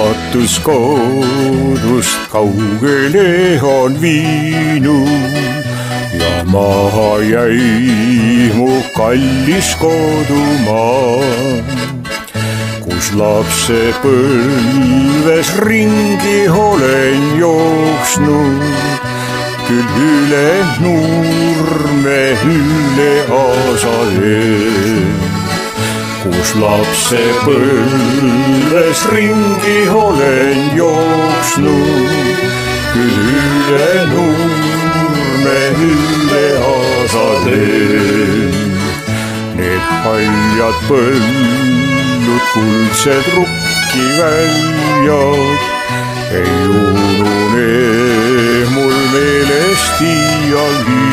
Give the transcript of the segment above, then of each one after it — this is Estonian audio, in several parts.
saatus kodust kaugele on viinud ja maha jäi mu kallis kodumaa, kus lapsepõlves ringi olen jooksnud, küll üle nurme, üle aasale. Kus lapsepõlves ringi olen jooksnud, küll üle nurme, üle aasale. Need haljad põllud, kuldsed rukkiväljad ei unune mul meelest iialgi.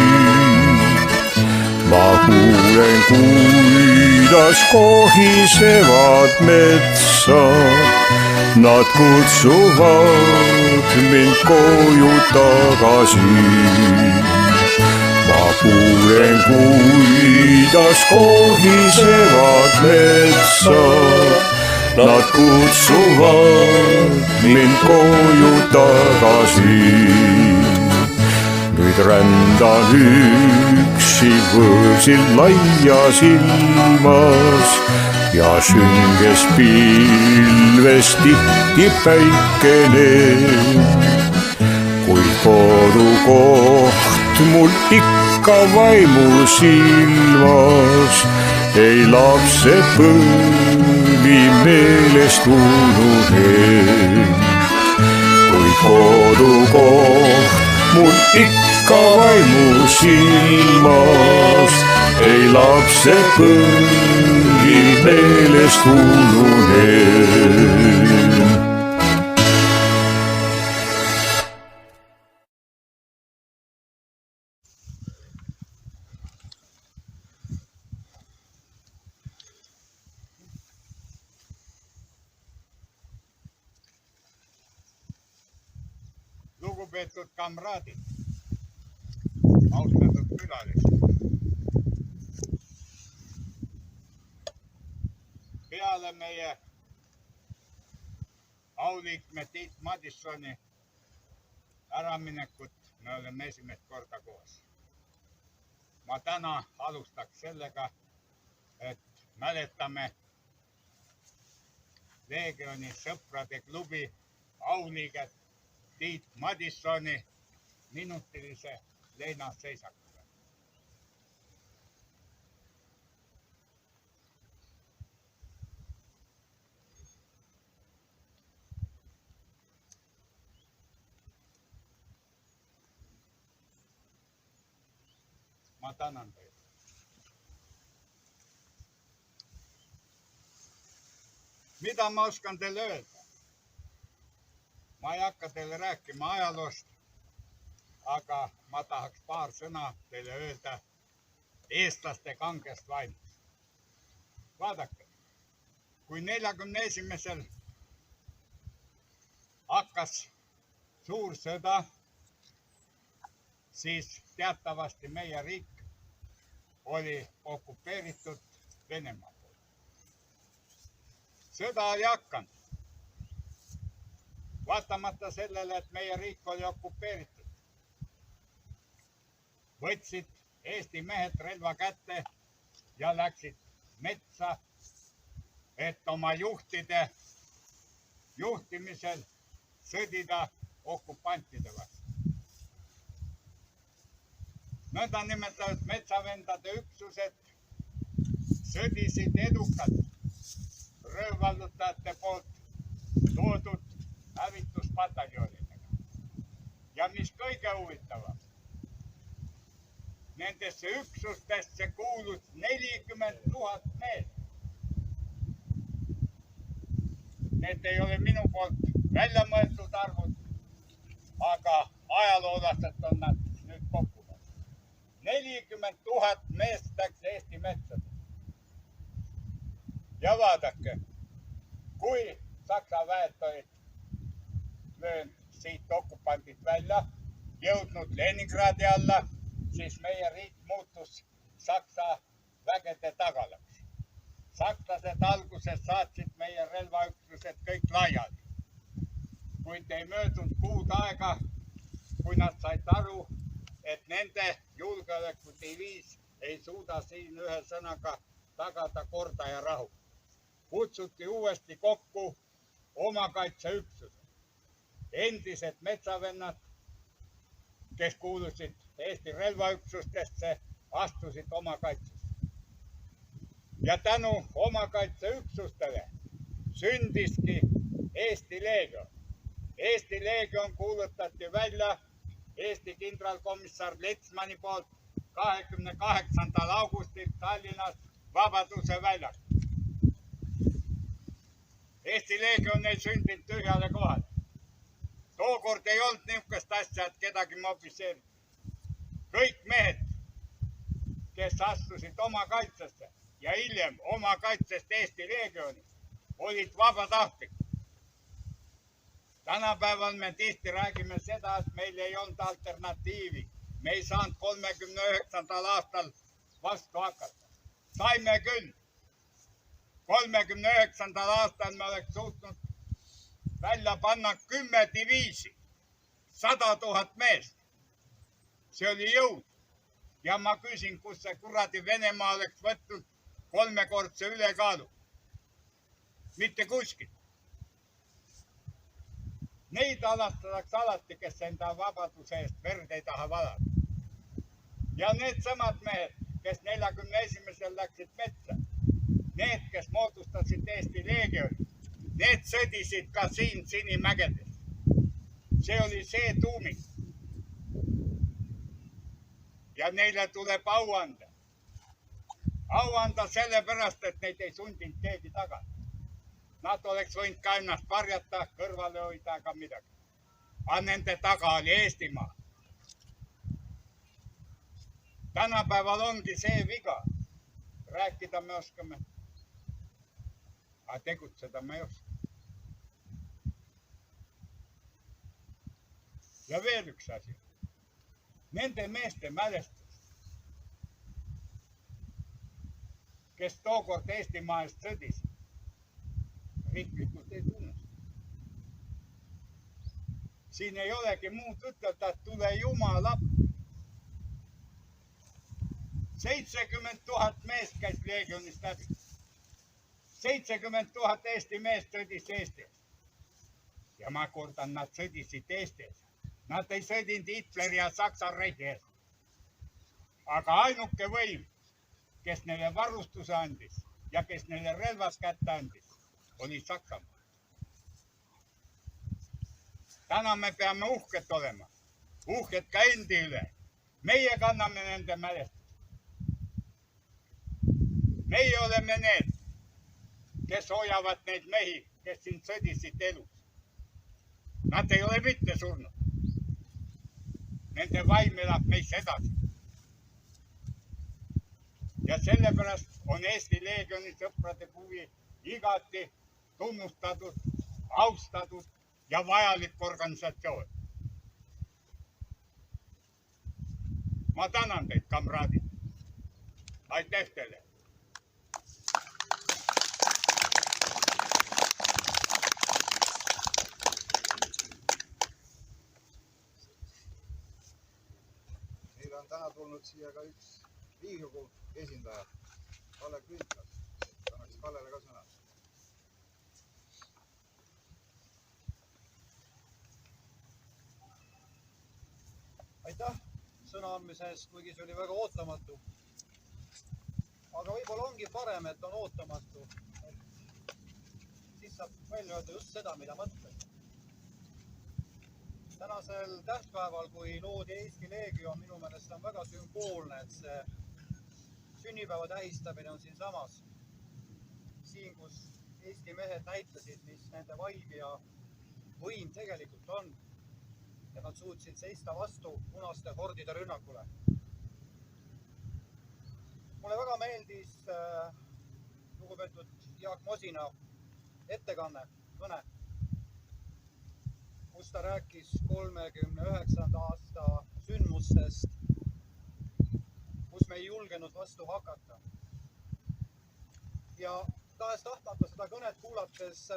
Ma kuulen, kuidas kohisevad metsad, nad kutsuvad mind koju tagasi. Ma kuulen, kuidas kohisevad metsad, nad kutsuvad mind koju tagasi. Nüüd rändan üksi võõrsil laias ilmas ja sünges pilves tihti päikene. Kuid kodukoht mul ikka vaimus ilmas, ei lapsepõlvi meelest unune. Kuid kodukoht mul ikka vaimus ilmas, ei lapsepõlvi meelest unune. Lugupeetud kamraadid, austatud külalised. Peale meie auliikme Tiit Madissoni äraminekut me oleme esimest korda koos. Ma täna alustaks sellega, et mäletame Leegioni sõprade klubi auliiget Tiit Madissoni minutilise leinaseisakule. Ma tänan teid. Mida ma oskan teile öelda? Ma ei hakka teile rääkima ajaloost, aga ma tahaks paar sõna teile öelda eestlaste kangest vaimust. Vaadake, kui 41. hakkas suur sõda, siis teatavasti meie riik oli okupeeritud Venemaa poolt. Sõda oli hakanud. Vaatamata sellele, et meie riik oli okupeeritud, võtsid Eesti mehed relva kätte ja läksid metsa, et oma juhtide juhtimisel sõdida okupantide vastu. Nõndanimetatud metsavendade üksused sõdisid edukalt röövvallutajate poolt toodud hävituspataljonidega. Ja mis kõige huvitavam, nendesse üksustesse kuulus 40 000 meest. Need ei ole minu poolt välja mõeldud arvud, aga ajaloolased on nad nüüd kokku. 40 000 meest läks Eesti metsades. Ja vaadake, kui Saksa väed olid löönud siit okupandid välja, jõudnud Leningradi alla, siis meie riik muutus Saksa vägede tagalaks. Sakslased alguses saatsid meie relvaüksused kõik laiali. kuid ei möödunud kuud aega, kui nad said aru, et nende julgeolekudiviis ei suuda siin ühe sõnaga tagada korda ja rahu. Kutsuti uuesti kokku omakaitseüksused. Endised metsavennad, kes kuulusid Eesti relvaüksustesse, astusid omakaitsesse. Ja tänu omakaitseüksustele sündiski Eesti Leegion. Eesti Leegion kuulutati välja Eesti kindralkomissar Letsmani poolt 28. augustil Tallinnas Vabaduse väljak. Eesti Leegion ei sündinud tühjale kohale. Tookord ei olnud niisugust asja, et kedagi mobiliseerida. Kõik mehed, kes astusid oma kaitsesse ja hiljem oma kaitsest Eesti Leegioni, olid vabatahtlikud. Tänapäeval me tihti räägime seda, et meil ei olnud alternatiivi. Me ei saanud 39. aastal vastu hakata. Saime küll. 39. aastal me oleks suutnud välja panna 10 diviisi, 100 000 meest. See oli jõud. Ja ma küsin, kus see kuradi Venemaa oleks võtnud 3-kordse ülekaalu. Mitte kuskil. Neid alastatakse alati, kes enda vabaduse eest verd ei taha valada. Ja need samad mehed, kes 41. läksid metsa, need, kes moodustasid Eesti Leegioni, need sõdisid ka siin Sinimägedes. See oli see tuumik. Ja neile tuleb au anda. Au anda sellepärast, et neid ei sundinud keegi tagasi. Nad oleks võinud ka ennast varjata, kõrvale hoida ega midagi. Aga nende taga oli Eestimaa. Tänapäeval ongi see viga. Rääkida me oskame. Aga tegutseda me ei oska. Ja veel üks asi. Nende meeste mälestus, kes tookord Eestimaa eest sõdis, riiklikult ei tunnusta. Siin ei olegi muud ütelda, et tule Jumal appi. 70 000 meest käis Leegionist läbi. 70 000 Eesti meest sõdis Eestis. Ja ma kordan, nad sõdisid Eestis. Nad ei sõdinud Hitleri ja Saksa Reichi eest. Aga ainuke võim, kes neile varustuse andis ja kes neile relvas kätte andis, oli Saksamaa. Täna me peame uhked olema. Uhked ka endi üle. Meie kanname nende mälestust. Meie oleme need, kes hoiavad neid mehi, kes siin sõdisid elus. Nad ei ole mitte surnud. Nende vaim elab meis edasi. Ja sellepärast on Eesti Leegioni sõprade huvi igati tunnustatud, austatud ja vajalik organisatsioon. Ma tänan teid, kamraadid. Aitäh teile. Meile on täna tulnud siia ka üks Riigikogu esindaja, Kalle Grünthal. Annaks Kallele ka sõna. Aitäh sõna andmise eest, kuigi see oli väga ootamatu. Aga võib-olla ongi parem, et on ootamatu. Siis saab välja öelda just seda, mida mõtled. Tänasel tähtpäeval, kui loodi Eesti Leegion, minu meelest on väga sümboolne, et see sünnipäeva tähistamine on siin samas. Siin, kus Eesti mehed näitasid, mis nende vaim ja võim tegelikult on. Ja nad suutsid seista vastu punaste hordide rünnakule. Mulle väga meeldis lugupeetud Jaak Mosina ettekanne, kõne, kus ta rääkis 39. aasta sündmustest, kus me ei julgenud vastu hakata. Ja tahes tahtmata seda kõnet kuulates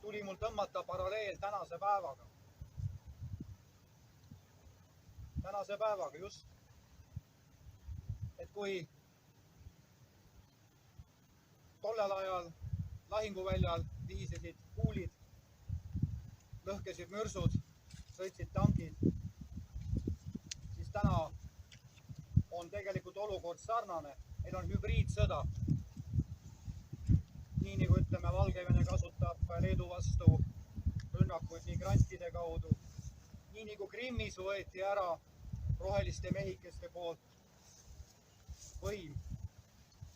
tuli mul tõmmata paralleel tänase päevaga. Tänase päevaga just. Et kui tollel ajal lahinguväljal vihisesid kuulid, lõhkesid mürsud, sõitsid tankid, siis täna on tegelikult olukord sarnane. Meil on hübriidsõda. Nii nagu ütleme, Valgevene kasutab Leedu vastu rünnakuid migrantide kaudu. Nii nagu Krimmis võeti ära roheliste mehikeste poolt võim.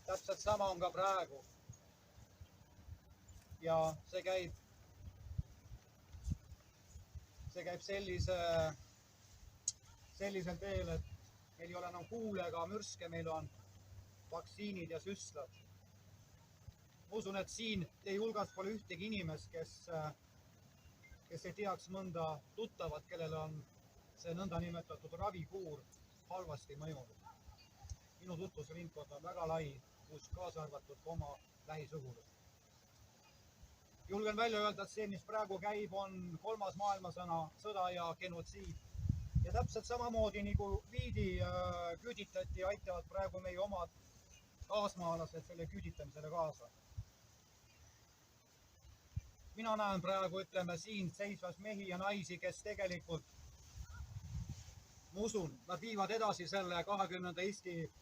Täpselt sama on ka praegu. Ja see käib sellisel teel, et meil ei ole enam kuule ega mürske, meil on vaktsiinid ja süstlad. Ma usun, et siin teie hulgas pole ühtegi inimest, kes ei teaks mõnda tuttavat, kellel on see nõndanimetatud ravikuur halvasti mõjunud. Minu tutvusringkond on väga lai, kus kaasa arvatud oma lähisugudest. Julgen välja öelda, et see, mis praegu käib, on 3. maailmasõda ja genotsiid. Ja täpselt samamoodi nagu viidi küüditati, aitavad praegu meie omad kaasmaalased selle küüditamisele kaasa. Mina näen praegu, ütleme, siin seisvas mehi ja naisi, kes tegelikult, ma usun, nad viivad edasi selle 20. Eesti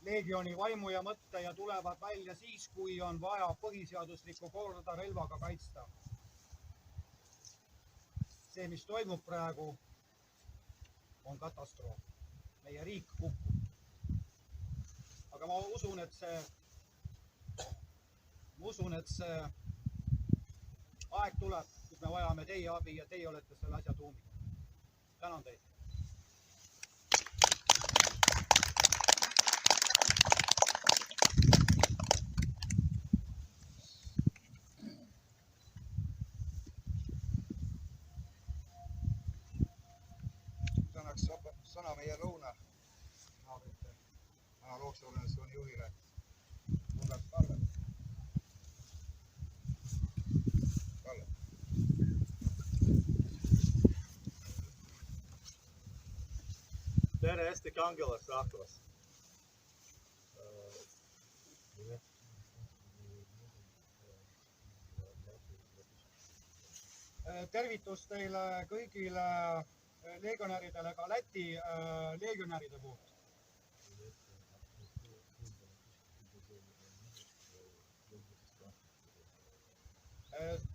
Leegioni vaimu ja mõtte ja tulevad välja siis, kui on vaja põhiseaduslikku korda relvaga kaitsta. See, mis toimub praegu, on katastroof. Meie riik kukub. Aga ma usun, et see aeg tuleb, kus me vajame teie abi ja teie olete selle asja tuumik. Tänan teid. Tänaks sõna meie lõuna naabrite analoogse organisatsiooni juhile Urgas Kalle. Kalle. Tere, Eesti kangelas rahvas. Tervitus teile kõigile leegionäridele, ka Läti leegionäride poolt.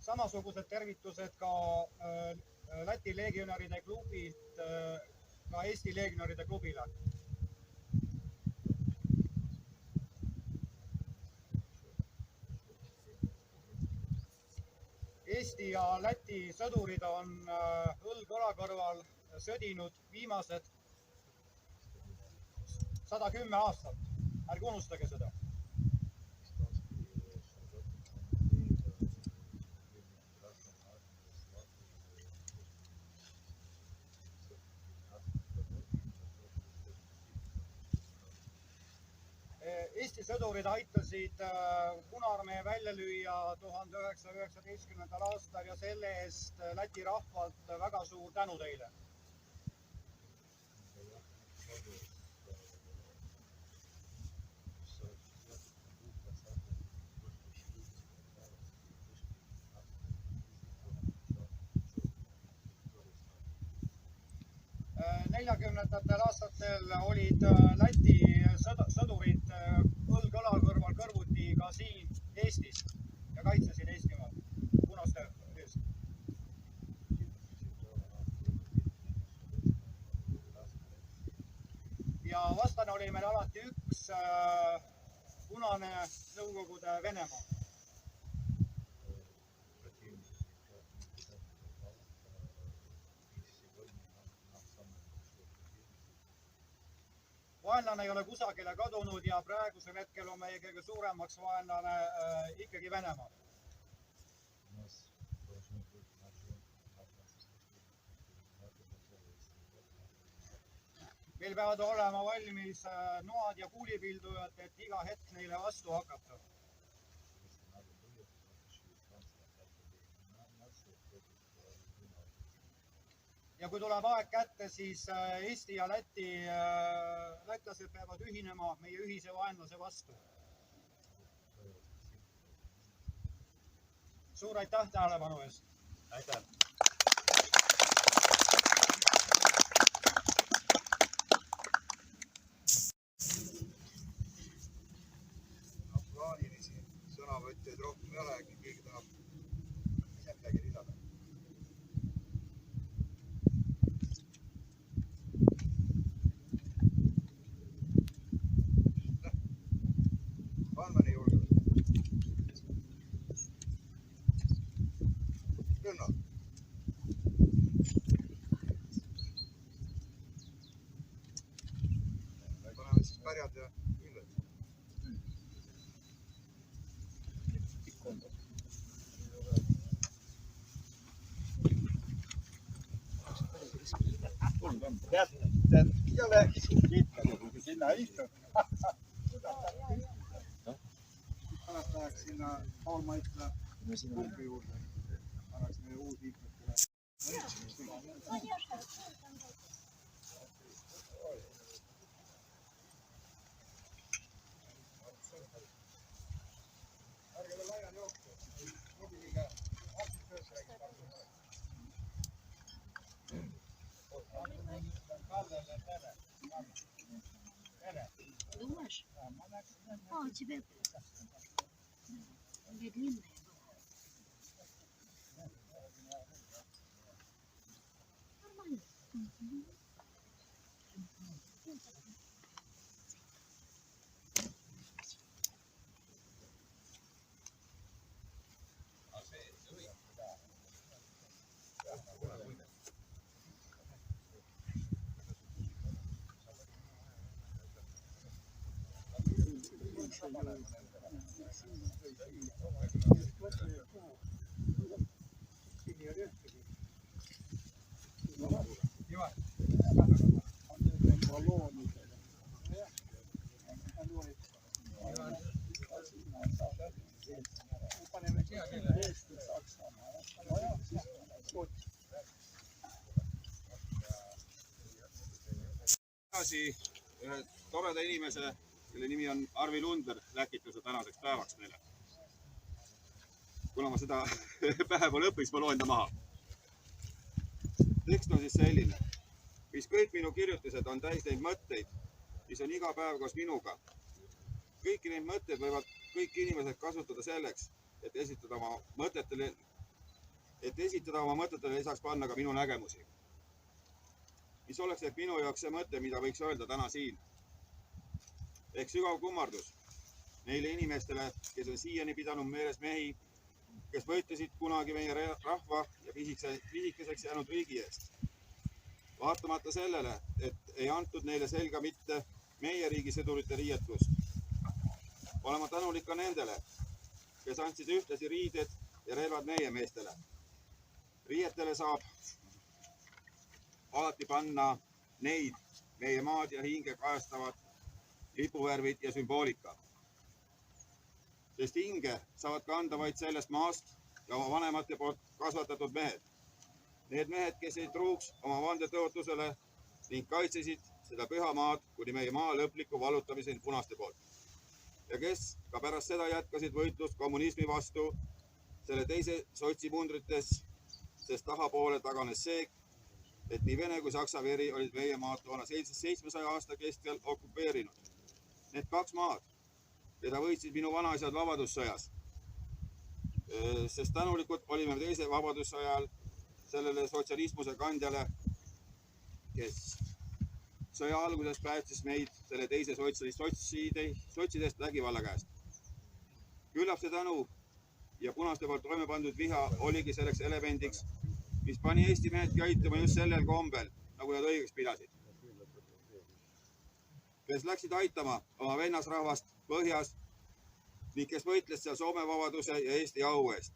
Samasugused tervitused ka Läti leegionäride klubilt ka Eesti leegionäride klubile. Eesti ja Läti sõdurid on õlg õla kõrval sõdinud viimased 110 aastat. Ärge unustage seda. Eesti sõdurid aitasid Punaarmee välja lüüa 1919. aastal ja selle eest Läti rahvalt väga suur tänu teile. Neljakümnendatel aastatel olid Läti sõdurid õlg õla kõrval kõrvuti ka siin Eestis ja kaitsesid Eestimaad punaste eest. Ja vastane oli meil alati üks punane Nõukogude Venemaa. Vaenlane ei ole kusagile kadunud ja praegusel hetkel on meie kõige suuremaks vaenlane ikkagi Venemaa. Meil peavad olema valmis noad ja kuulipildujad, et iga hetk neile vastu hakata. ja kui tuleb aeg kätte, siis Eesti ja lätlased peavad ühinema meie ühise vaenlase vastu. Suur aitäh tähelepanu eest! Aitäh! Plaanilisi sõnavõtjaid rohkem ei ole, äkki keegi tahab ise midagi lisada. Valmeni julge. Rünno. Paneme siis pärjad ja ilmad. Tead, see ei ole kiitlane, kui sinna istud. Pärast läheks sinna Paul Maitla pumpi juurde. Annaks meie uus liikmetele. Ärge laiali jookse. Mobiiliga. Hakkas töös rääkida. Думаешь? А, у тебя длинная была. Нормально. Ühe toreda inimese, kelle nimi on Arvi Lunder, läkituse tänaseks päevaks meile. Kuna ma seda päeva lõpiks, ma loen ta maha. Tekst on siis selline. Mis kõik minu kirjutised on täis neid mõtteid, mis on iga päev koos minuga. Kõiki neid mõtteid võivad kõik inimesed kasutada selleks, et esitada oma mõtetele lisaks panna ka minu nägemusi. Mis oleks ehk minu jaoks see mõte, mida võiks öelda täna siin. Ehk sügav kummardus neile inimestele, kes on siiani pidanud meeles mehi, kes võitlesid kunagi meie rahva ja pisikeseks jäänud riigi eest. Vaatamata sellele, et ei antud neile selga mitte meie riigi sõdurite riietust. Olema tänulik ka nendele, kes andsid ühtlasi riided ja relvad meie meestele. Riietele saab alati panna neid meie maad ja hinge kajastavad lipuvärvid ja sümboolika. Sest hinge saavad kanda vaid sellest maast ja oma vanemate poolt kasvatatud mehed. Need mehed, kes ei truuks oma vandetõotusele ning kaitsesid seda püha maad kuni meie maa lõpliku valutamiseni punaste poolt. Ja kes ka pärast seda jätkasid võitlust kommunismi vastu selle teise sotsimundrites, sest tahapoole taganes see, et nii Vene kui Saksa veri olid meie maad toona 700 aasta keskel okupeerinud. Need kaks maad, keda võitsid minu vanaisad vabadussõjas, sest tänulikud olime teise vabadussõjal sellele sotsialismuse kandjale, kes sõja alguses päästis meid selle teise sotsidest vägivalla käest. Küllap see tänu ja punaste poolt toime pandud viha oligi selleks elemendiks, mis pani Eesti mehed käituma just sellel kombel, nagu nad õigeks pidasid. Kes läksid aitama oma vennasrahvast põhjas ning kes võitles seal Soome vabaduse ja Eesti au eest.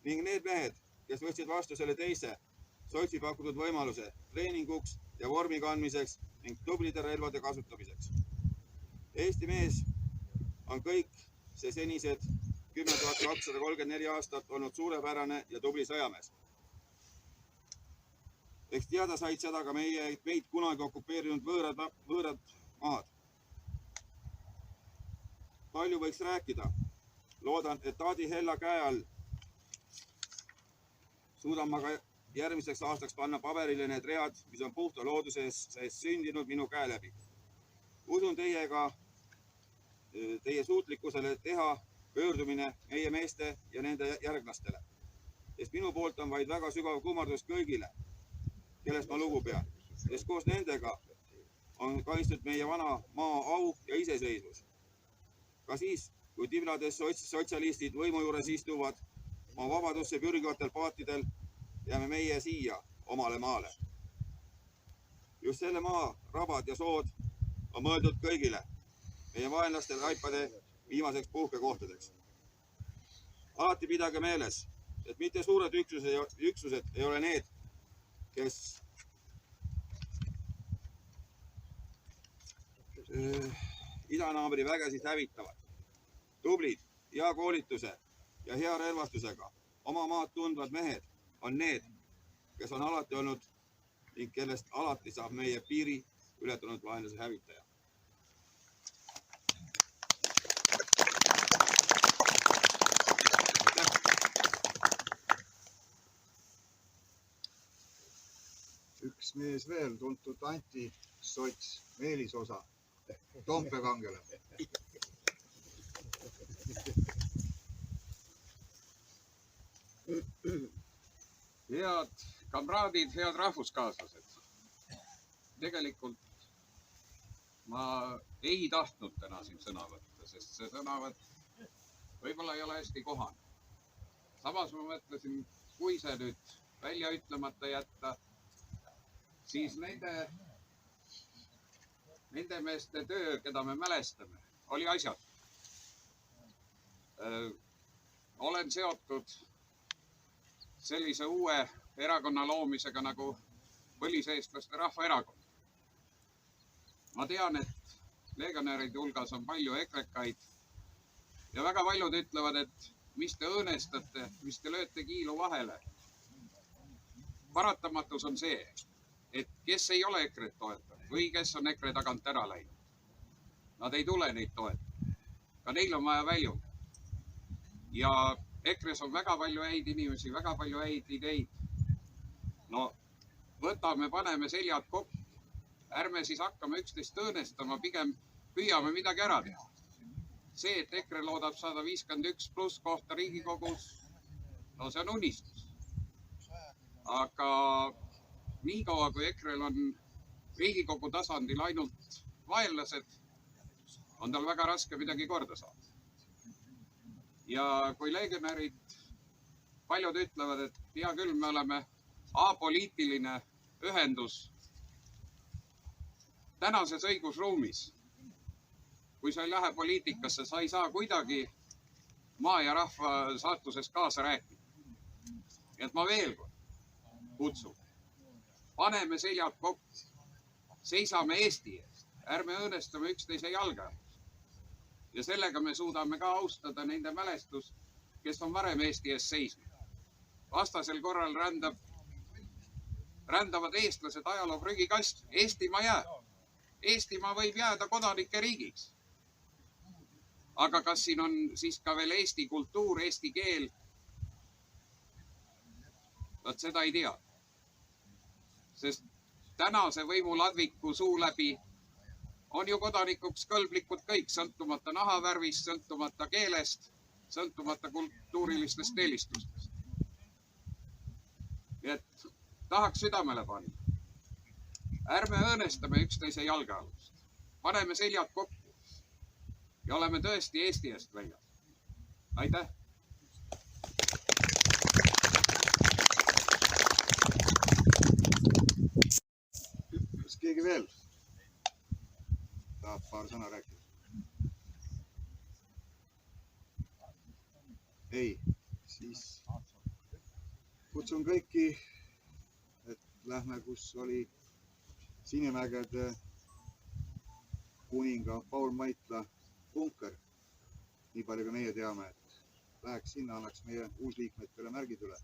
Ning need mehed, kes võtsid vastu selle teise sotsi pakutud võimaluse treeninguks ja vormi kandmiseks ning tublide relvade kasutamiseks. Eesti mees on kõik see senised 10 234 aastat olnud suurepärane ja tubli sõjamees. Eks teada said seda ka meid kunagi okupeerinud võõrad maad. Palju võiks rääkida. Loodan, et Taadi Hella käe all suudan ma ka järgmiseks aastaks panna paberile need read, mis on puhta looduse sees sündinud minu käe läbi. Usun teie suutlikkusele teha pöördumine meie meeste ja nende järglastele, sest minu poolt on vaid väga sügav kummardus kõigile, kellest ma lugu pean, sest koos nendega on kaitstud meie vana maa au ja iseseisvus. Ka siis, kui tiblades sotsialistid võimu juures istuvad, oma vabadusse pürgivatel paatidel, jääme meie siia omale maale. Just selle maa rabad ja sood on mõeldud kõigile, meie vaenlaste raipade viimaseks puhkekohtadeks. Alati pidage meeles, et mitte suured üksused ei ole need, kes idanaabri vägesid hävitavad. Tublid, hea koolituse ja hea relvastusega oma maad tundvad mehed on need, kes on alati olnud ning kellest alati saab meie piiri ületanud vaenlase hävitaja. Üks mees veel, tuntud antisots Meelis Osa, Toompea kangelane. Head kamraadid, head rahvuskaaslased. Tegelikult ma ei tahtnud täna siin sõna võtta, sest see sõnavõtt võib-olla ei ole hästi kohane. Samas ma mõtlesin, kui see nüüd välja ütlemata jätta, siis nende meeste töö, keda me mälestame, oli asjad. Olen seotud sellise uue erakonna loomisega nagu Põliseestlaste Rahvaerakond. Ma tean, et legionäride hulgas on palju ekrekaid ja väga paljud ütlevad, et mis te õõnestate, mis te lööte kiilu vahele. Paratamatus on see, et kes ei ole EKRE-t toetanud või kes on EKRE tagant ära läinud. Nad ei tule neid toetada. Ka neil on vaja väljuda. Ja EKRE-s on väga palju häid inimesi, väga palju häid ideid. No võtame, paneme seljad kokku. Ärme siis hakkame üksteist õõnestama, pigem püüame midagi ära teha. See, et EKRE loodab saada 51+ kohta Riigikogus, no see on unistus. Aga niikaua, kui EKRE-l on Riigikogu tasandil ainult vaenlased, on tal väga raske midagi korda saada. Ja kui legionärid, paljud ütlevad, et hea küll, me oleme apoliitiline ühendus tänases õigusruumis. Kui sa ei lähe poliitikasse, sa ei saa kuidagi maa ja rahva saatuses kaasa rääkida. Et ma veel kord kutsun. Paneme seljad kokku. Seisame Eesti eest. Ärme õõnestame üksteise jalga. Ja sellega me suudame ka austada nende mälestust, kes on varem Eesti eest seisnud. Vastasel korral rändavad eestlased ajaloo prügikast. Eestimaa jääb. Eestimaa võib jääda kodanike riigiks. Aga kas siin on siis ka veel eesti kultuur, eesti keel? Vaat seda ei tea. Sest tänase võimuladviku suu läbi on ju kodanikuks kõlblikud kõik, sõltumata nahavärvist, sõltumata keelest, sõltumata kultuurilistest eelistustest. Et tahaks südamele panna. Ärme õõnestame üksteise jalgealust. Paneme seljad kokku. Ja oleme tõesti Eesti eest väljas. Aitäh! Kas keegi veel tahab paar sõna rääkida? Ei, siis kutsun kõiki, et lähme, kus oli Sinimägede kuninga Paul Maitla bunker. Nii palju ka meie teame, et läheks sinna, annaks meie uusliikmetele märgid üle.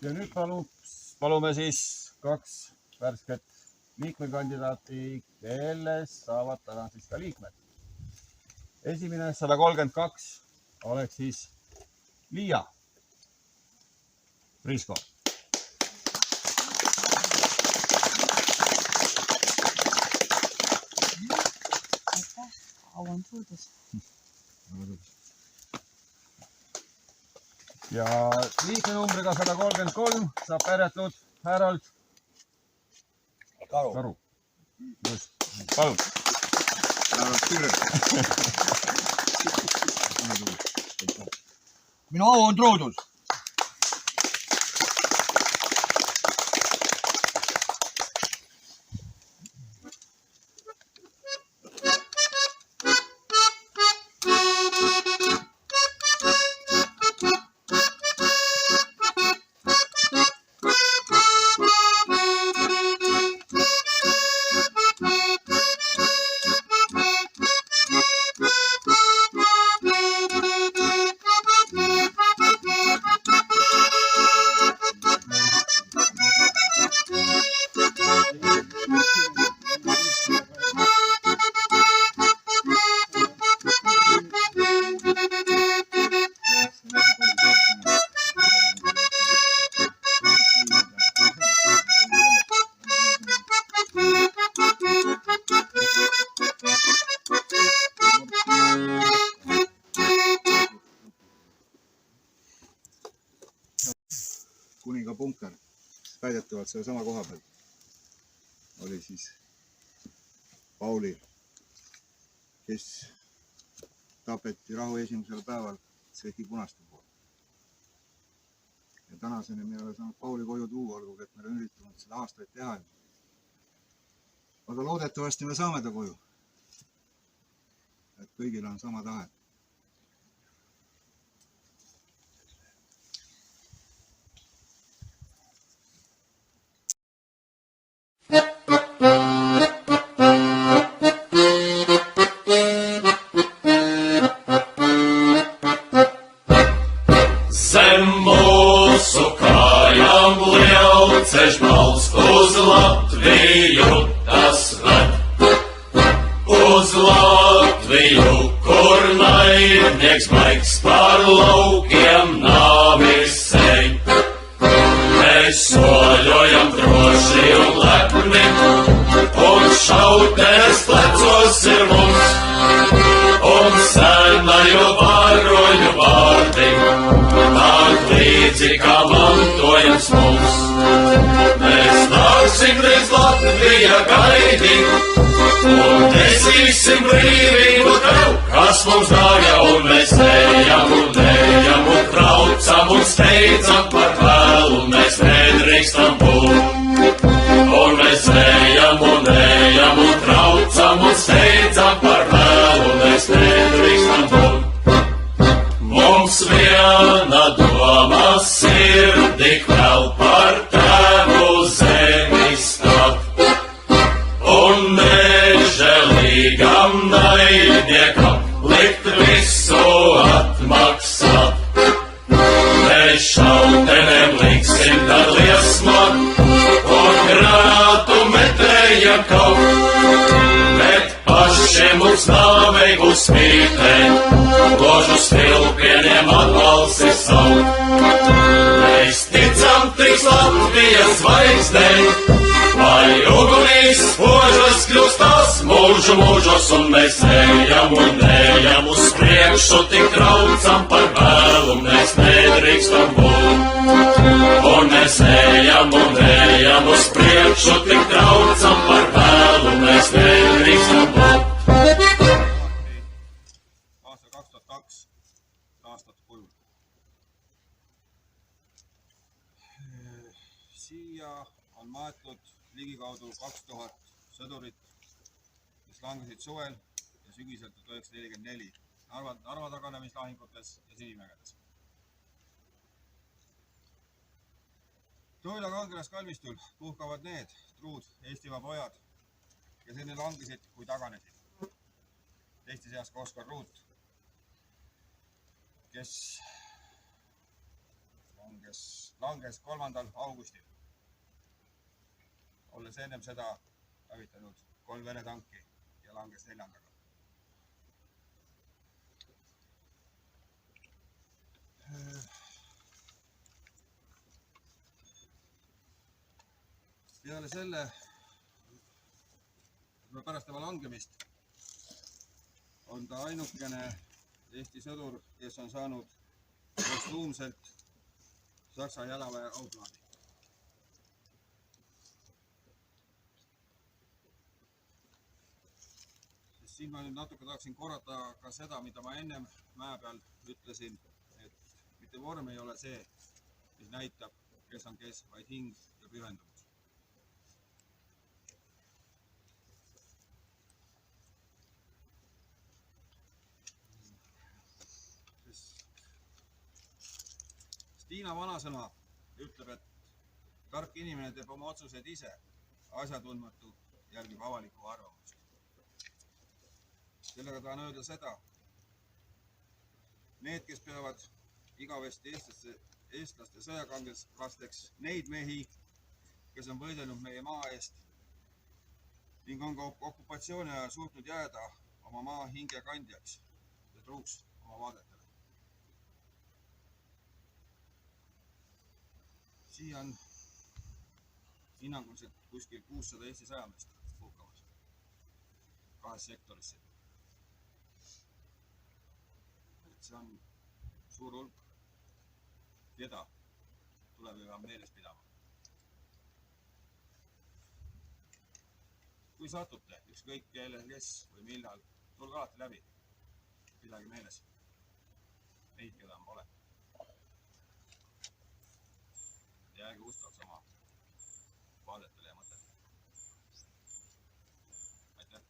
ja nüüd palume siis 2 värsket liikmekandidaati, kellest saavad täna siis ka liikmed. Esimene 132 oleks siis Liia Prisko. Ja liikmenumbriga 133 saab pärjatud Härald Karu. Just, palun. Minu au on truudus. Kuninga punker, väidetavalt selle sama koha peal oli siis Pauli, kes tapeti rahu esimesel päeval Tšehhi punaste poolt. Ja tänaseni me ei ole saanud Pauli koju tuua, olgugi et me oleme üritanud seda aastaid teha. Aga loodetavasti me saame ta koju. Et kõigil on sama tahe. Zem mūsu kājām liel ceļš mals uz Latviju tas ved. Uz Latviju, kur naidnieks baigs par laukiem nāvis eņ. Mēs soļojam droši un lepni, un šautenes plecos ir mums, un senaju varoņu vārdi. Līdzi kā mantojams mums, mēs nāksim drīz Latvija gaidi, un nesīsim brīvību tev, kas mums dāja, un mēs ejam un traucam un steidzam par vēlu, mēs nedrīkstam būt. Un mēs ejam un traucam un steidzam par vēlu, mēs nedrīkstam būt. Mums viena doma sirdī vēl par tēvu zemi stāv, un nežēlīgam naidniekam likt visu atmaksāt. Mēs šautenēm liksim tad liesmām, un grātu metējam kaut, bet pašiem mums nāvei būs mītēt. Ložu stilpieniem atbalsi savu. Mēs ticam tiks Latvijas zvaigznei, vai ugunīs spožas kļūstās mūžu mūžos, un mēs ejam uz priekšu, tik traucam par vēlu, mēs nedrīkstam būt. Un mēs ejam uz priekšu, tik traucam par vēlu, mēs nedrīkstam būt. Siia on maetud ligikaudu 2000 sõdurit, kes langesid suvel ja sügisel 1944 Narva taganemislahingutes ja Sinimägedes. Toila kangelaskalmistul puhkavad need truud Eestimaa pojad, kes enne langesid kui taganesid. Teiste seas ka Oskar Ruut, kes langes 3. augustil, olles ennem seda hävitanud 3 Vene tanki ja langes 4. Peale selle, pärast tema langemist on ta ainukene Eesti sõdur, kes on saanud postuumselt Saksa jalaväe auplaadi. Siin ma nüüd natuke tahaksin korrata ka seda, mida ma ennem mäe peal ütlesin, et mitte vorm ei ole see, mis näitab, kes on kes, vaid hing ja pühendumus. Tiina vanasõna ütleb, et tark inimene teeb oma otsuseid ise, asjatundmatu järgib avalikku arvamust. Sellega tahan öelda seda, need, kes peavad igavesti eestlaste sõjakangelasteks neid mehi, kes on võidelnud meie maa eest ning on ka okupatsiooni ajal suutnud jääda oma maa hinge kandjaks ja truuks oma vaadetele. Siia on hinnanguliselt kuskil 600 Eesti sõjameest puhkamas 2 sektorisse. Et see on suur hulk, keda tuleb juba meeles pidama. Kui satute ükskõik kelle, kes või millal, tulge alati läbi. Pidage meeles neid, keda on pole. Jääge ustavaks oma vaadetele ja mõtetele. Aitäh!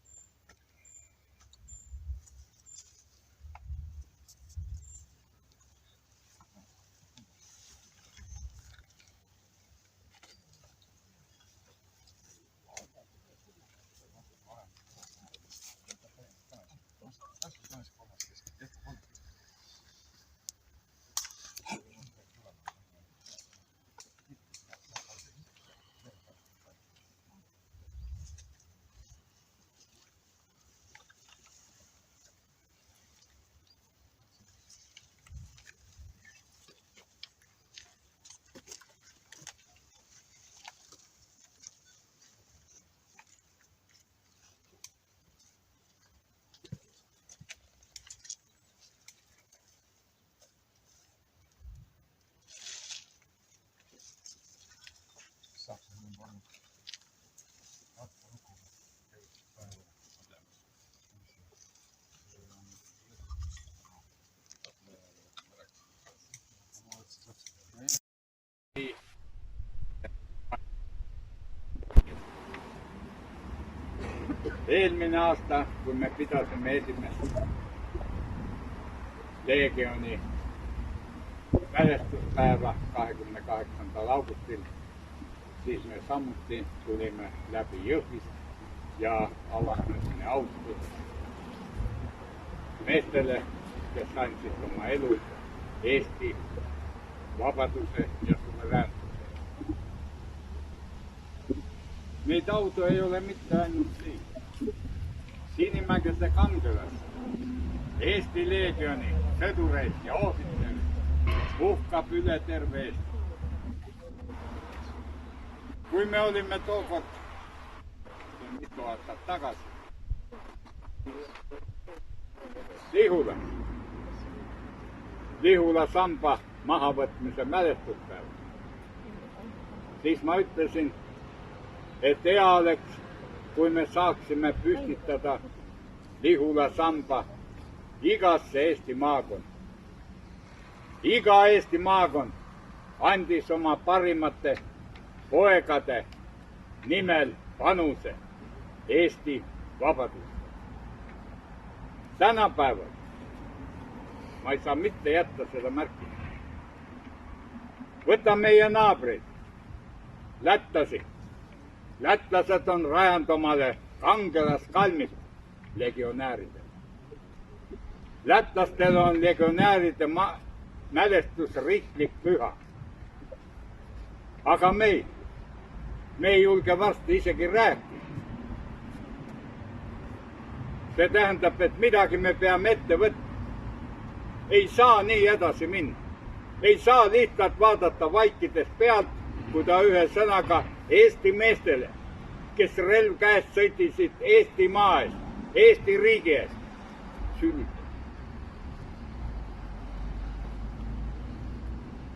Eelmine aasta, kui me pidasime esimest leegioni mälestuspäeva 28. augustil, siis me samuti tulime läbi Jõhvist ja avaldasime austust meestele, kes andsid oma elu Eesti vabaduse ja suveräänsuse. Neid auto ei ole mitte ainult siin. Sinimägede kangelas, Eesti leegioni sõdureid ja ohvitsereid puhkab üle terve Eesti. Kui me olime tookord, mitu aastat tagasi, Lihula samba mahavõtmise mälestuspäev, siis ma ütlesin, et hea oleks, kui me saaksime püstitada Lihula samba igasse Eesti maakond. Iga Eesti maakond andis oma parimate poegade nimel panuse Eesti vabadust. Tänapäeval ma ei saa mitte jätta seda märkida. Võta meie naabreid, lätlasi. Lätlased on rajanud omale kangelaskalmist legionääridele. Lätlastel on legionääride mälestus riiklik püha. aga me ei julge varsti isegi rääkida. See tähendab, et midagi me peame ette võtma. Ei saa nii edasi minna. Ei saa lihtsalt vaadata vaikides pealt, kui ta ühe sõnaga Eesti meestele, kes relv käest sõitisid Eesti maa eest, Eesti riigi eest, sünnitab.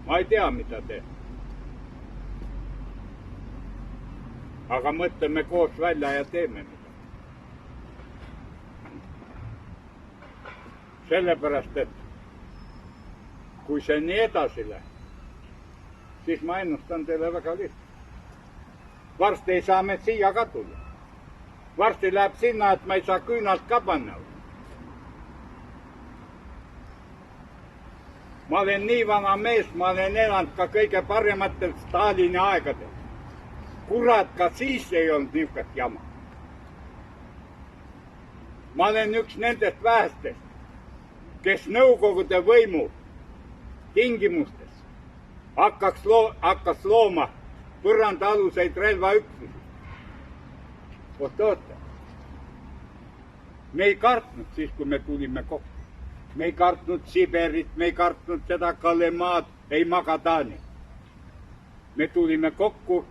Ma ei tea, mida teha. Aga mõtleme koos välja ja teeme midagi. Sellepärast, et kui see nii edasi läheb, siis ma ennustan teile väga lihtsalt. Varsti ei saa me siia ka tulla. Varsti läheb sinna, et ma ei saa küünalt ka panna. Ma olen nii vana mees, ma olen elanud ka kõige parematel Stalini aegadel. Kurat, ka siis ei olnud niisugust jama. Ma olen üks nendest vähestest, kes Nõukogude võimu tingimustes hakkas looma põrandaaluseid relvaüksusi. Oota. Me ei kartnud siis, kui me tulime kokku. Me ei kartnud Siberit, me ei kartnud seda Kalemaad, ei Magadani. Me tulime kokku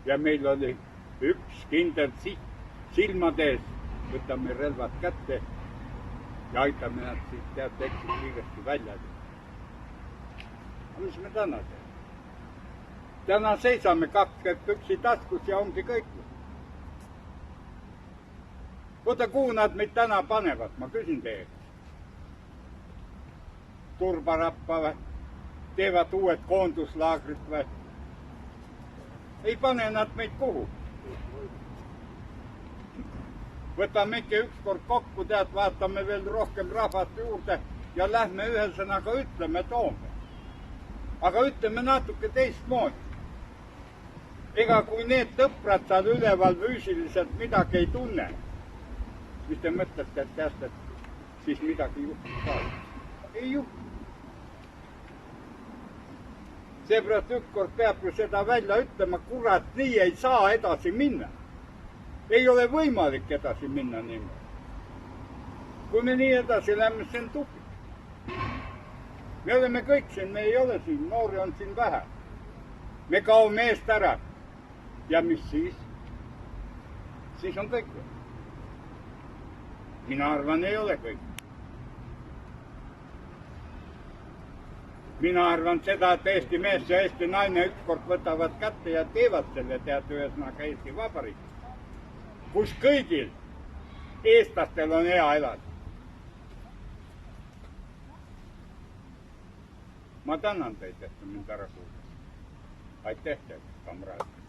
ja meil oli üks kindel silmade ees. Võtame relvad kätte ja aitame nad siis tead kiiresti välja. Mis me täna teeme? Täna seisame 20 püksi taskus ja ongi kõik. Oota, kuhu nad meid täna panevad, ma küsin teie. Turbarappa või? Teevad uued koonduslaagrid või? Ei pane nad meid kuhu. Võtame ikka ükskord kokku, tead, vaatame veel rohkem rahvast juurde ja lähme ühe sõnaga ütleme Toome. Aga ütleme natuke teistmoodi. Ega kui need tõprad seal üleval füüsiliselt midagi ei tunne, mis te mõtlete, et siis midagi juhtub ka. Ei juhtu. Seepärast ükskord peab ju seda välja ütlema, kurat, nii ei saa edasi minna. Ei ole võimalik edasi minna niimoodi. Kui me nii edasi läheme, see on tupik. Me oleme kõik siin, me ei ole siin, noori on siin vähe. Me kaome eest ära. Ja mis siis? Siis on kõik. Mina arvan, ei ole kõik. Mina arvan seda, et Eesti mees ja Eesti naine ükskord võtavad kätte ja teevad selle tead ühesõnaga Eesti Vabariik, kus kõigil eestlastel on hea elada. Ma tänan teid, et te mind ära kuulate. Aitäh teile, kamraad.